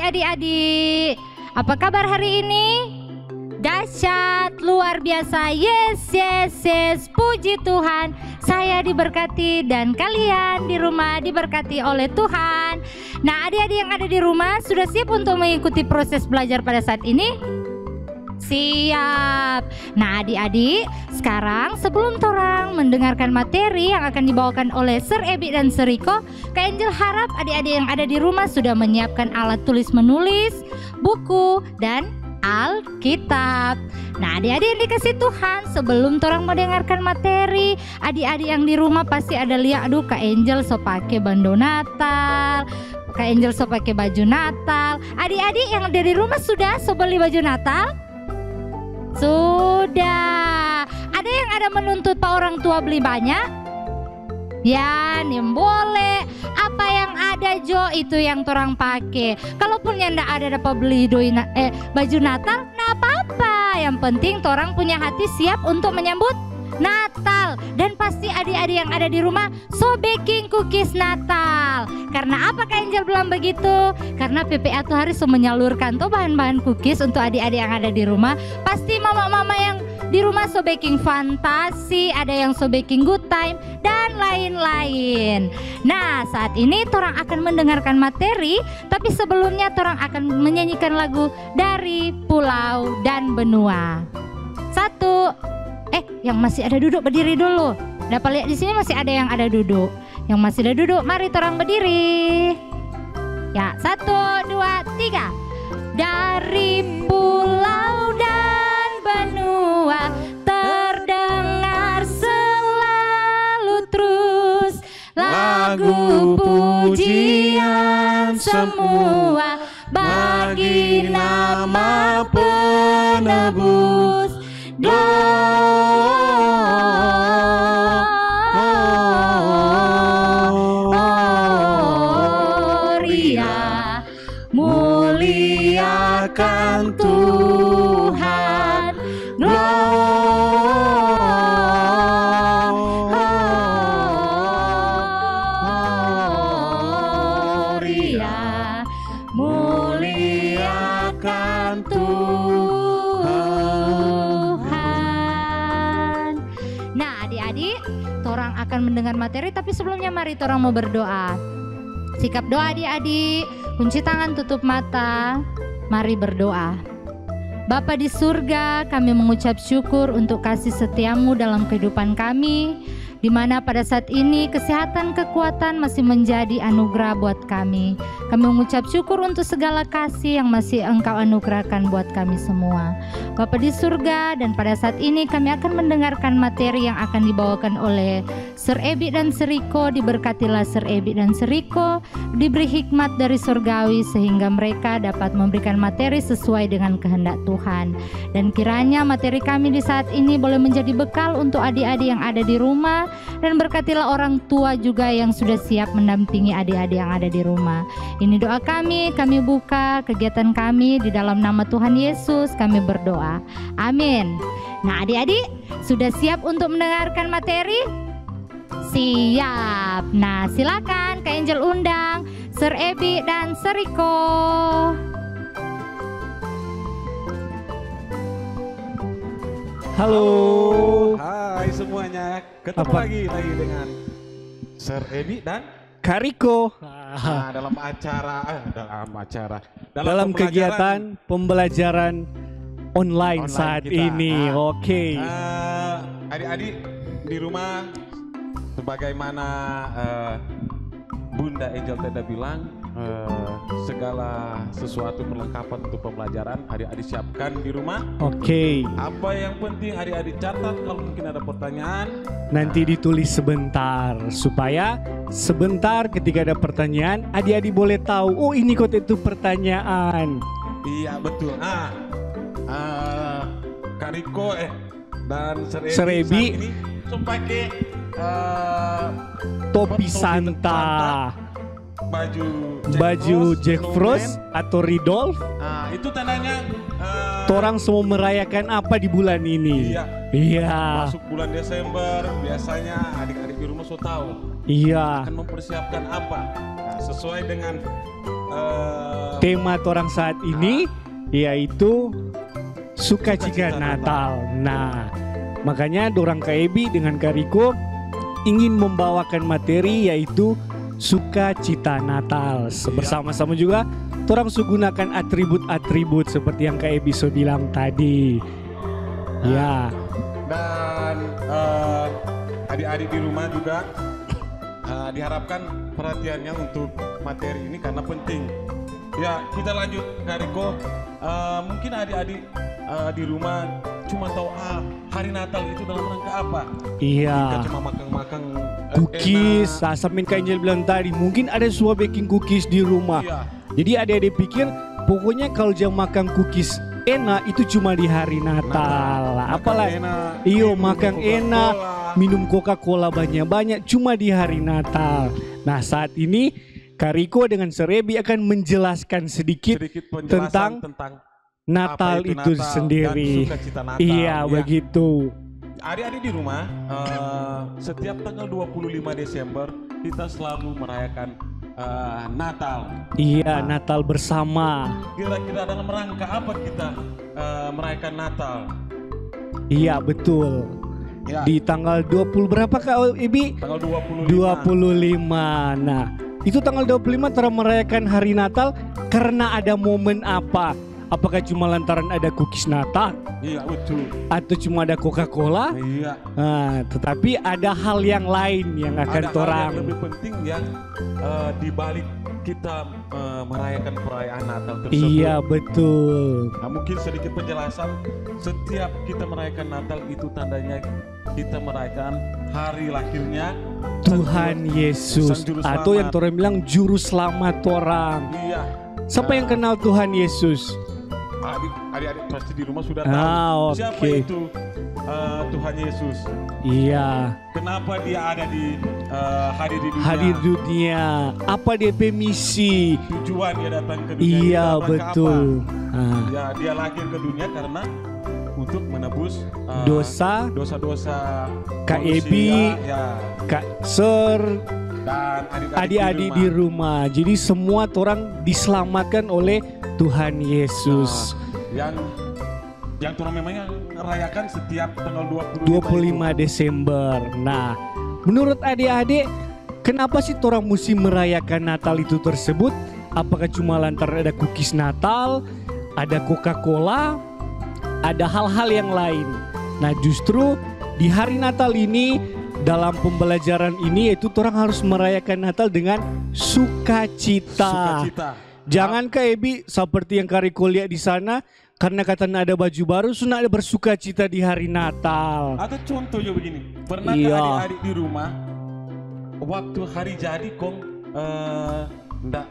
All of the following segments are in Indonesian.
adik-adik. Apa kabar hari ini? Dahsyat, luar biasa. Yes, yes, yes. Puji Tuhan, saya diberkati dan kalian di rumah diberkati oleh Tuhan. Nah, adik-adik yang ada di rumah sudah siap untuk mengikuti proses belajar pada saat ini? Siap. Nah, adik-adik, sekarang sebelum torang mendengarkan materi yang akan dibawakan oleh Sir Ebi dan Sir Riko, Kak Angel harap adik-adik yang ada di rumah sudah menyiapkan alat tulis menulis, buku, dan Alkitab. Nah, adik-adik yang dikasih Tuhan, sebelum torang mendengarkan materi, adik-adik yang di rumah pasti ada lihat, aduh Kak Angel so pakai bando Natal, Kak Angel so pakai baju Natal. Adik-adik yang ada di rumah sudah so beli baju Natal? Sudah. Ada yang ada menuntut Pak orang tua beli banyak? Ya, nih boleh. Apa yang ada Jo itu yang torang pakai. Kalaupun yang ndak ada dapat beli baju Natal, nah apa-apa. Yang penting torang punya hati siap untuk menyambut Natal. Dan pasti adik-adik yang ada di rumah so baking cookies Natal. Karena apa Kak Angel bilang begitu? Karena PPA tuh harus menyalurkan tuh bahan-bahan cookies untuk adik-adik yang ada di rumah. Pasti mama-mama yang di rumah so baking fantasi, ada yang so baking good time, dan lain-lain. Nah, saat ini torang akan mendengarkan materi, tapi sebelumnya torang akan menyanyikan lagu dari Pulau dan Benua. Satu. Yang masih ada duduk berdiri dulu. Dapat lihat di sini masih ada yang ada duduk. Yang masih ada duduk, mari torang berdiri. Ya, 1, 2, 3. Dari pulau dan benua terdengar selalu terus lagu pujian semua bagi nama penebus. Gloria, muliakan Tuhan. Gloria, muliakan Tuhan. Nah, adik-adik, torang akan mendengar materi, tapi sebelumnya mari torang mau berdoa. Sikap doa adik-adik, kunci tangan, tutup mata, mari berdoa. Bapa di surga, kami mengucap syukur untuk kasih setiamu dalam kehidupan kami, di mana pada saat ini kesehatan, kekuatan masih menjadi anugerah buat kami. Kami mengucap syukur untuk segala kasih yang masih Engkau anugerahkan buat kami semua. Bapa di surga, dan pada saat ini kami akan mendengarkan materi yang akan dibawakan oleh Sir Ebi dan Sir Riko. Diberkatilah Sir Ebi dan Sir Riko, diberi hikmat dari surgawi sehingga mereka dapat memberikan materi sesuai dengan kehendak Tuhan. Dan kiranya materi kami di saat ini boleh menjadi bekal untuk adik-adik yang ada di rumah, dan berkatilah orang tua juga yang sudah siap mendampingi adik-adik yang ada di rumah. Ini doa kami buka kegiatan kami di dalam nama Tuhan Yesus kami berdoa. Amin. Nah, adik-adik sudah siap untuk mendengarkan materi? Siap. Nah, silakan Kak Angel undang Sir Ebi dan Sir Riko. Halo. Hai semuanya. Ketemu lagi dengan Sir Ebi dan Kak Riko. Dalam kegiatan pembelajaran online saat kita. ini. Oke. Adik-adik di rumah, sebagaimana Bunda Angel Teda bilang, segala sesuatu perlengkapan untuk pembelajaran adik-adik siapkan di rumah. Oke. Apa yang penting adik-adik catat, kalau mungkin ada pertanyaan Nanti ditulis sebentar, supaya sebentar ketika ada pertanyaan adik-adik boleh tahu, oh ini kok itu pertanyaan. Iya betul. Kak Riko dan Sir Ebi ini pakai topi Santa, baju Jack Frost atau Rudolph. Itu tandanya Torang semua merayakan apa di bulan ini? Iya. Masuk bulan Desember, biasanya adik-adik di rumah so tahu. Iya. Akan mempersiapkan apa? Nah, sesuai dengan tema orang saat ini yaitu sukacita Natal. Nah, makanya dorang KEB dengan Kariko ingin membawakan materi yaitu sukacita Natal. Bersama-sama juga orang gunakan atribut-atribut seperti yang KEB so bilang tadi. Ya. Dan adik-adik di rumah juga diharapkan perhatiannya untuk materi ini karena penting. Ya, kita lanjut Kariko. Mungkin adik-adik di rumah cuma tahu hari Natal itu dalam rangka apa? Iya. Kita cuma makan-makan cookies, sampai Kak Angel bilang tadi, mungkin ada semua baking cookies di rumah. Iya. Jadi adik-adik pikir pokoknya kalau jam makan cookies enak itu cuma di hari Natal. Apalagi iyo makan enak, minum Coca-Cola banyak-banyak cuma di hari Natal. Nah, saat ini Kariko dengan Serebi akan menjelaskan sedikit tentang Natal itu Natal sendiri. dan sukacita Natal. Iya, begitu. Adik-adik di rumah, setiap tanggal 25 Desember kita selalu merayakan Natal. Iya, Natal bersama. Kira-kira dalam rangka apa kita merayakan Natal? Iya, betul. Ya. Di tanggal 20 berapa Kak Ibi? Tanggal 25. 25. Nah, itu tanggal 25 cara merayakan hari Natal karena ada momen apa? Apakah cuma lantaran ada cookies Natal? Iya, betul. Atau cuma ada Coca-Cola? Iya. Nah, tetapi ada hal yang lain yang akan Ada hal torang. yang lebih penting yang di balik kita merayakan perayaan Natal tersebut. Iya, betul. Nah, mungkin sedikit penjelasan. Setiap kita merayakan Natal itu tandanya kita merayakan hari lahirnya Tuhan Yesus, Sang Juru atau yang Selamat. torang bilang juru selamat torang. Iya. Siapa yang kenal Tuhan Yesus? Adik-adik pasti di rumah sudah tahu siapa oke. itu Tuhan Yesus. Iya, Kenapa dia ada di hadir di dunia? hadir dunia. Apa dia misi? Tujuan dia datang ke dunia. Iya, dalam rangka betul. apa? Ya, dia lahir ke dunia karena untuk menebus dosa-dosa KEB, manusia, ya, Kak Ser, dan adik-adik di rumah. Jadi semua orang diselamatkan oleh Tuhan Yesus. Yang turun memangnya merayakan setiap tanggal 25 Desember. Nah, menurut adik-adik, kenapa sih orang mesti merayakan Natal itu tersebut? Apakah cuma lantaran ada cookies Natal, ada Coca-Cola, ada hal-hal yang lain? Nah, justru di hari Natal ini, dalam pembelajaran ini, yaitu orang harus merayakan Natal dengan sukacita. Jangan Ebi seperti yang Kariko lihat di sana, karena katanya ada baju baru, sudah ada bersuka cita di hari Natal. Atau contohnya begini, pernah adik-adik di rumah waktu hari jadi nggak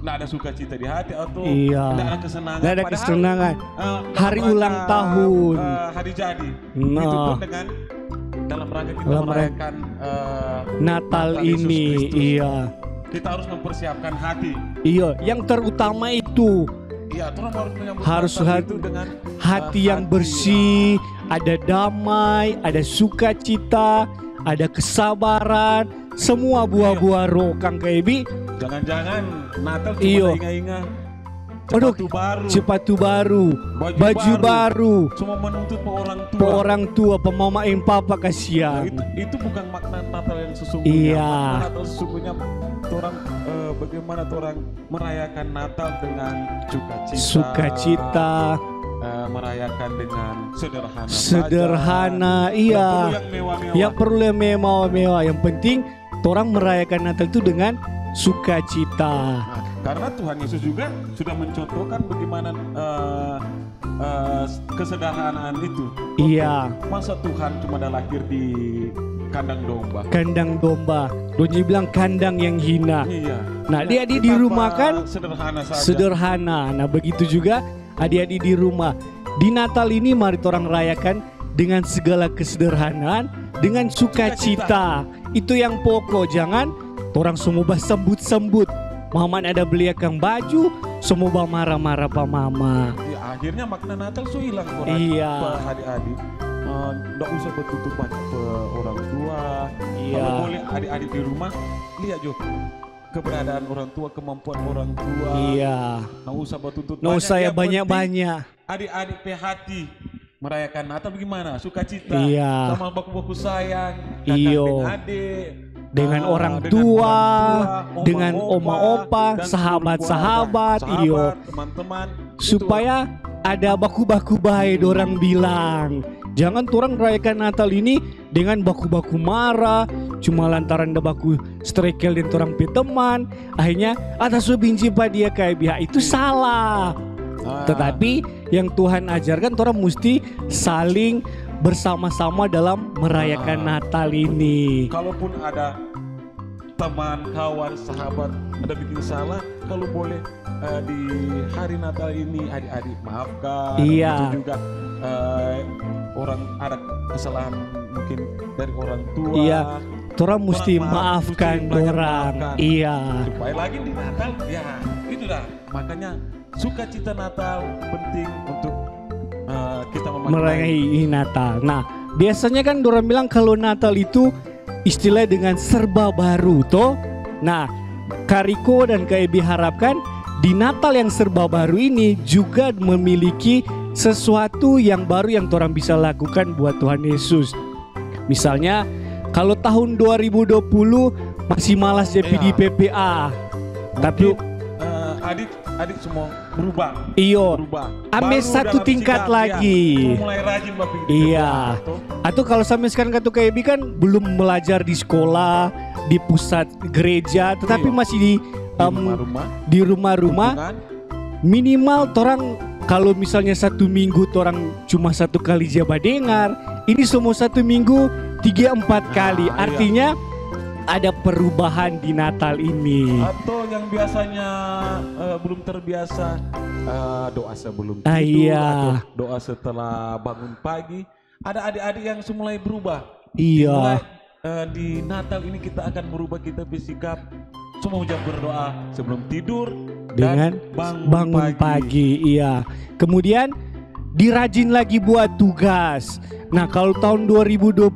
ada sukacita di hati atau nggak ada kesenangan? Nggak ada Padahal, kesenangan. Hari ulang tahun, hari jadi, nah, itu pun dengan dalam rangka kita merayakan Natal ini, iya. Kita harus mempersiapkan hati. Iya, yang terutama itu. Iya, harus itu dengan hati yang bersih, ada damai, ada sukacita, ada kesabaran, semua buah-buah roh Kang Ebi. Jangan-jangan Natal cuma ingat-ingat sepatu baru, baju baru, semua menuntut orang tua, pemama yang papa kasihan. Nah, itu bukan makna Natal yang sesungguhnya. Iya. Makna Natal sesungguhnya bagaimana orang merayakan Natal dengan sukacita, merayakan dengan sederhana, iya. Yang perlu yang mewah-mewah. Yang penting orang merayakan Natal itu dengan sukacita. Karena Tuhan Yesus juga sudah mencontohkan bagaimana kesederhanaan itu. Iya. Masa Tuhan cuma ada lahir di kandang domba. Kandang domba. Donji bilang kandang yang hina. Iya. Nah, adik-adik di rumah kan sederhana saja. Sederhana. Nah, begitu juga adik-adik di rumah. Di Natal ini mari orang rayakan dengan segala kesederhanaan, dengan sukacita. Itu yang pokok. Jangan orang semua sembut-sembut. Mama ada beliakan baju, semua marah-marah pak mama. Ya, akhirnya makna Natal so hilang orang. Iya. Adik-adik. Nggak usah bertutup banyak ke orang tua. Iya. Kalau boleh adik-adik di rumah, lihat Jo, keberadaan orang tua, kemampuan orang tua. Iya. Nggak usah bertuntut Nggak usah ya Yang penting banyak-banyak. Adik-adik hati merayakan Natal bagaimana? Sukacita. Iya. Sama baku-baku sayang. Iyo. Kakak dan adik. Dengan orang dengan tua, oma, dengan opa, oma-opa, dan sahabat-sahabat, keluarga, iyo. teman-teman. Supaya ada baku-baku baik dorang bilang. Jangan orang rayakan Natal ini dengan baku-baku marah, cuma lantaran ada baku strekel dan orang pe teman. Akhirnya atas benci pada dia kayak biar itu salah. Tetapi yang Tuhan ajarkan orang mesti saling bersama-sama dalam merayakan Natal ini. Kalaupun ada teman, kawan, sahabat ada bikin salah, kalau boleh di hari Natal ini adik-adik maafkan. Iya. Itu juga orang ada kesalahan mungkin dari orang tua. Iya. Orang mesti maafkan belajar orang. maafkan. Iya. Supaya lagi di Natal, ya itu dah. Makanya sukacita Natal penting untuk kita merayakan Natal. Nah, biasanya kan orang bilang kalau Natal itu istilah dengan serba baru toh. Nah, Kariko dan KEB harapkan di Natal yang serba baru ini juga memiliki sesuatu yang baru yang orang bisa lakukan buat Tuhan Yesus. Misalnya kalau tahun 2020 masih malas jadi di PPA. Tapi adik semua berubah. Iyo. Berubah. Ambil Baru satu dalam tingkat sikap, lagi. Ya, mulai rajin Bapak. Iya. Atau kalau sampai sekarang kata KEB kan belum belajar di sekolah, di pusat gereja, tetapi Iya. masih di rumah-rumah. Minimal orang kalau misalnya satu minggu orang cuma satu kali jabat dengar, ini semua satu minggu 3-4 kali. Iya. Artinya ada perubahan di Natal ini. Atau yang biasanya belum terbiasa doa sebelum tidur, Iya. atau doa setelah bangun pagi. Ada adik-adik yang mulai berubah. Iya. Mulai, di Natal ini kita akan merubah kita bersikap semua jam berdoa sebelum tidur Dengan dan bangun pagi. Iya. Kemudian dirajin lagi buat tugas. Nah, kalau tahun 2020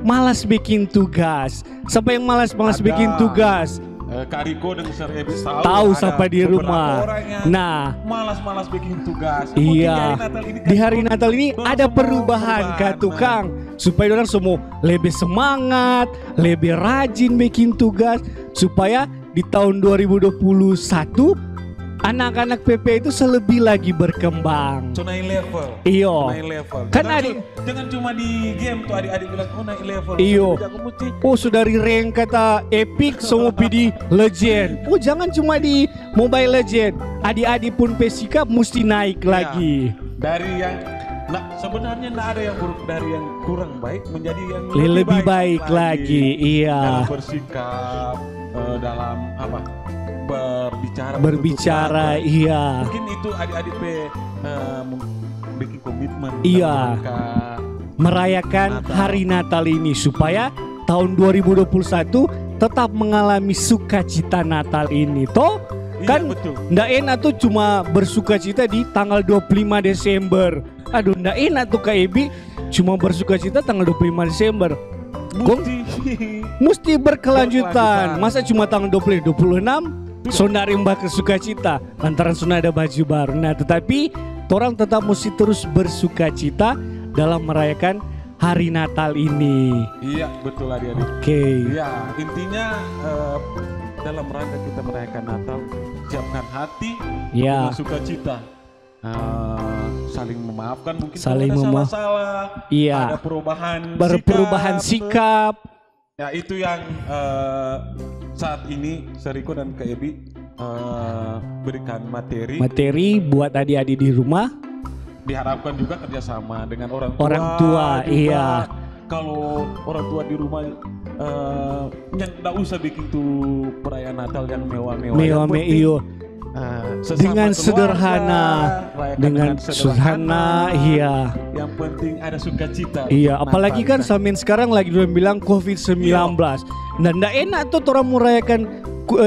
malas bikin tugas. Siapa yang malas bikin tugas? Kariko dan Sir Ebi Tahu siapa di rumah. Nah, malas bikin tugas. iya. Di hari Natal ini ada perubahan Kak Tukang, supaya orang semua lebih semangat, lebih rajin bikin tugas, supaya di tahun 2021 anak-anak PP itu selebih lagi berkembang. So naik level. Iyo. Naik level. Kan jangan cuma di game tuh adik-adik bilang naik level. Iyo. Mesti Oh, sudah dari rank kata epic semua pilih legend. Oh, jangan cuma di Mobile Legend. Adik-adik pun pesikap mesti naik lagi. Dari yang sebenarnya nggak ada yang buruk, dari yang kurang baik menjadi yang Lebih baik lagi. Iya. Dalam bersikap, dalam apa? Berbicara, iya. Mungkin itu adik-adik bikin komitmen. Iya. Merayakan hari Natal ini supaya tahun 2021 tetap mengalami sukacita Natal ini. Toh kan ndak enak tuh cuma bersukacita di tanggal 25 Desember. Aduh, ndak enak tuh KEB cuma bersukacita tanggal 25 Desember. Mesti berkelanjutan. Masa cuma tanggal 26 Sonda rimba ke sukacita lantaran sudah ada baju baru. Nah, tetapi orang tetap mesti terus bersukacita dalam merayakan hari Natal ini. Iya, betul adik-adik. Oke. Iya, intinya dalam rangka kita merayakan Natal, siapkan hati dengan sukacita. Saling memaafkan mungkin saling kalau ada salah-salah. Iya. Ada perubahan sikap. Ya, itu yang saat ini Seriko dan KEB berikan materi buat adik-adik di rumah. Diharapkan juga kerjasama dengan orang tua juga. Iya. Kalau orang tua di rumah nggak usah bikin tuh perayaan Natal yang mewah-mewah. Iyo. Dengan sederhana, iya. Yang penting ada sukacita. Iya, apalagi kan sampai sekarang lagi bilang COVID-19. Dan ndak enak tuh orang merayakan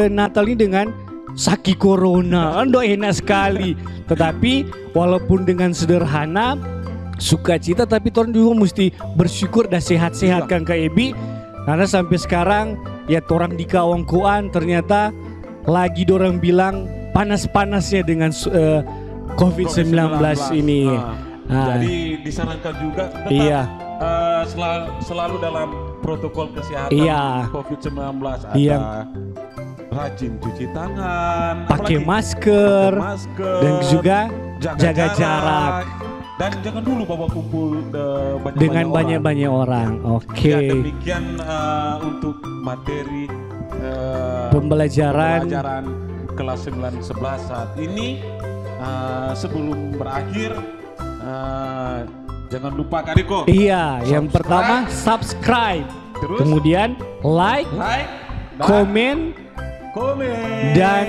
Natal ini dengan sakit corona. Ndak enak sekali. Tetapi walaupun dengan sederhana, sukacita, tapi orang juga mesti bersyukur dan sehat-sehat kan KEB. Karena sampai sekarang ya orang di kawan-kawan ternyata lagi dorang bilang panas-panasnya dengan COVID-19 ini. Jadi disarankan juga tetap Iya. Selalu dalam protokol kesehatan Iya. COVID-19 ada Iya. rajin cuci tangan, Pakai apalagi masker, pakai masker, dan juga jaga jarak. Dan jangan dulu bawa kumpul dengan banyak-banyak orang. Oke. Ya, demikian untuk materi Pembelajaran kelas 9-11 saat ini. Sebelum berakhir, jangan lupa Kak Riko. Iya, yang pertama subscribe, Terus? kemudian like, komen, dan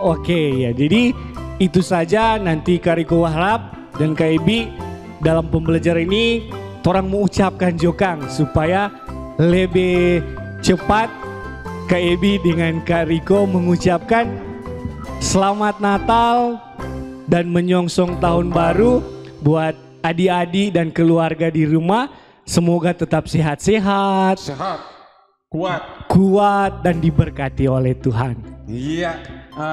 oke ya. Jadi itu saja, nanti Kak Riko harap dan Kak Ebi dalam pembelajaran ini orang mengucapkan jokang supaya lebih cepat Kak Ebi dengan Kak Riko mengucapkan Selamat Natal dan menyongsong tahun baru buat adik-adik dan keluarga di rumah. Semoga tetap sehat-sehat, kuat dan diberkati oleh Tuhan. Iya,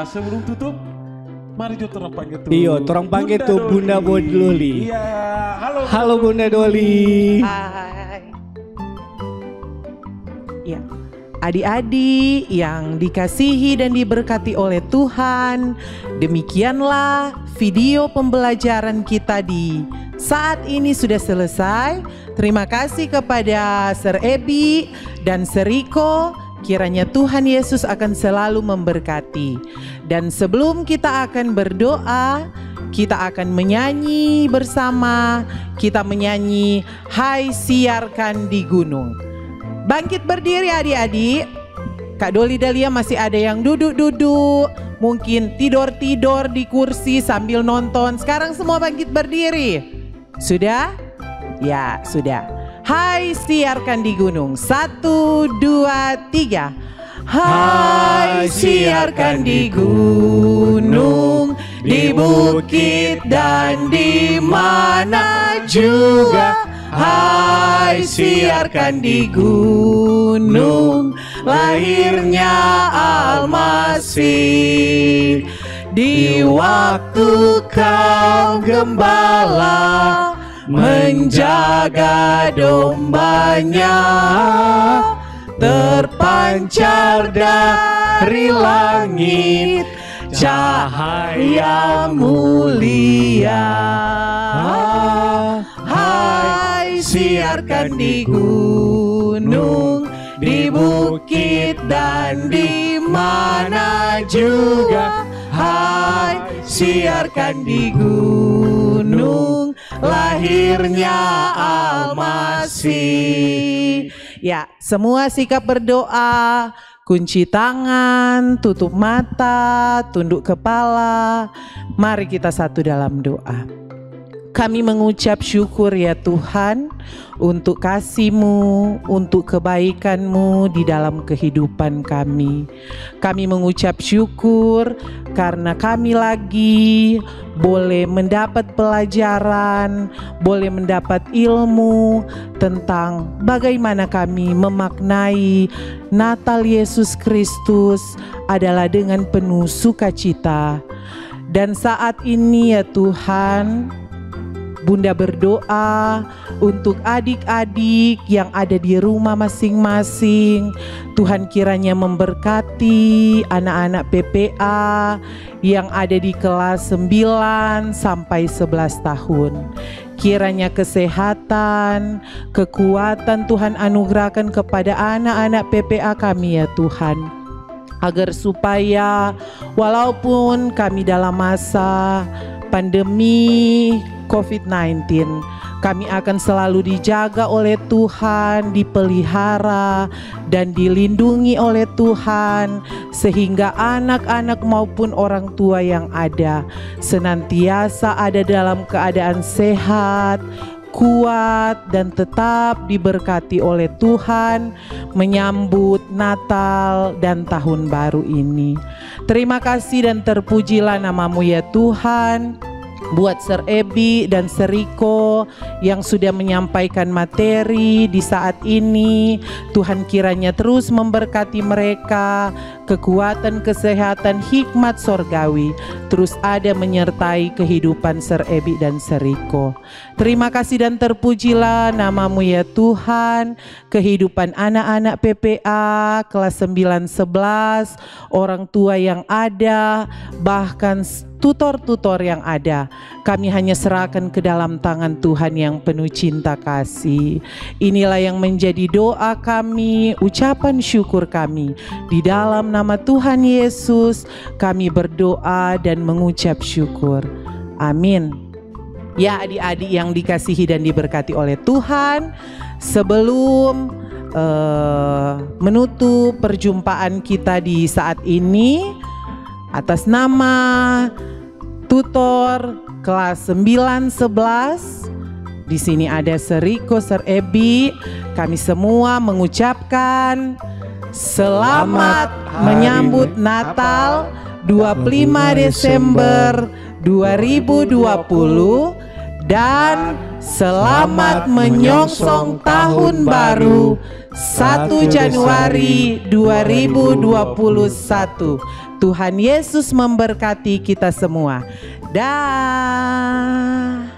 sebelum tutup, mari kita orang panggil tuh. Iya, orang panggil tuh Bunda Doli. Iya, halo Bunda Doli. Hai. Ya. Adik-adik yang dikasihi dan diberkati oleh Tuhan, demikianlah video pembelajaran kita di saat ini sudah selesai. Terima kasih kepada Sir Ebi dan Sir Riko. Kiranya Tuhan Yesus akan selalu memberkati. Dan sebelum kita akan berdoa, kita akan menyanyi bersama. Kita menyanyi Hai Siarkan di Gunung. Bangkit berdiri adik-adik. Kak Doli Dahlia masih ada yang duduk-duduk, mungkin tidur-tidur di kursi sambil nonton. Sekarang semua bangkit berdiri. Sudah? Ya, sudah. Hai siarkan di gunung. 1, 2, 3. Hai siarkan di gunung, di bukit dan di mana juga. Hai siarkan di gunung, lahirnya Almasih. Di waktu kau gembala menjaga dombanya, terpancar dari langit cahaya mulia. Hai siarkan di gunung, di bukit dan di mana juga. Hai siarkan di gunung, lahirnya Almasih. Ya, semua sikap berdoa, kunci tangan, tutup mata, tunduk kepala. Mari kita satu dalam doa. Kami mengucap syukur ya Tuhan untuk kasih-Mu, untuk kebaikan-Mu di dalam kehidupan kami. Kami mengucap syukur karena kami lagi boleh mendapat pelajaran, boleh mendapat ilmu tentang bagaimana kami memaknai Natal Yesus Kristus adalah dengan penuh sukacita. Dan saat ini ya Tuhan, Bunda berdoa untuk adik-adik yang ada di rumah masing-masing. Tuhan kiranya memberkati anak-anak PPA yang ada di kelas 9 sampai 11 tahun. Kiranya kesehatan, kekuatan Tuhan anugerahkan kepada anak-anak PPA kami ya Tuhan. Agar supaya walaupun kami dalam masa pandemi COVID-19, kami akan selalu dijaga oleh Tuhan, dipelihara dan dilindungi oleh Tuhan, sehingga anak-anak maupun orang tua yang ada senantiasa ada dalam keadaan sehat, kuat dan tetap diberkati oleh Tuhan menyambut Natal dan Tahun Baru ini. Terima kasih dan terpujilah nama-Mu ya Tuhan. buat Sir Ebi dan Sir Riko yang sudah menyampaikan materi di saat ini. Tuhan kiranya terus memberkati mereka, kekuatan, kesehatan, hikmat sorgawi terus ada menyertai kehidupan Sir Ebi dan Sir Riko. Terima kasih dan terpujilah namamu ya Tuhan. Kehidupan anak-anak PPA kelas 9-11, orang tua yang ada, bahkan tutor-tutor yang ada, kami hanya serahkan ke dalam tangan Tuhan yang penuh cinta kasih. Inilah yang menjadi doa kami, ucapan syukur kami. Di dalam nama Tuhan Yesus kami berdoa dan mengucap syukur. Amin. Ya adik-adik yang dikasihi dan diberkati oleh Tuhan, sebelum menutup perjumpaan kita di saat ini, atas nama tutor kelas 9-11, di sini ada Sir Riko, Sir Ebi, kami semua mengucapkan selamat menyambut Natal 25 Desember 2020 dan selamat menyongsong tahun baru 1 Januari 2021. Tuhan Yesus memberkati kita semua. Dah.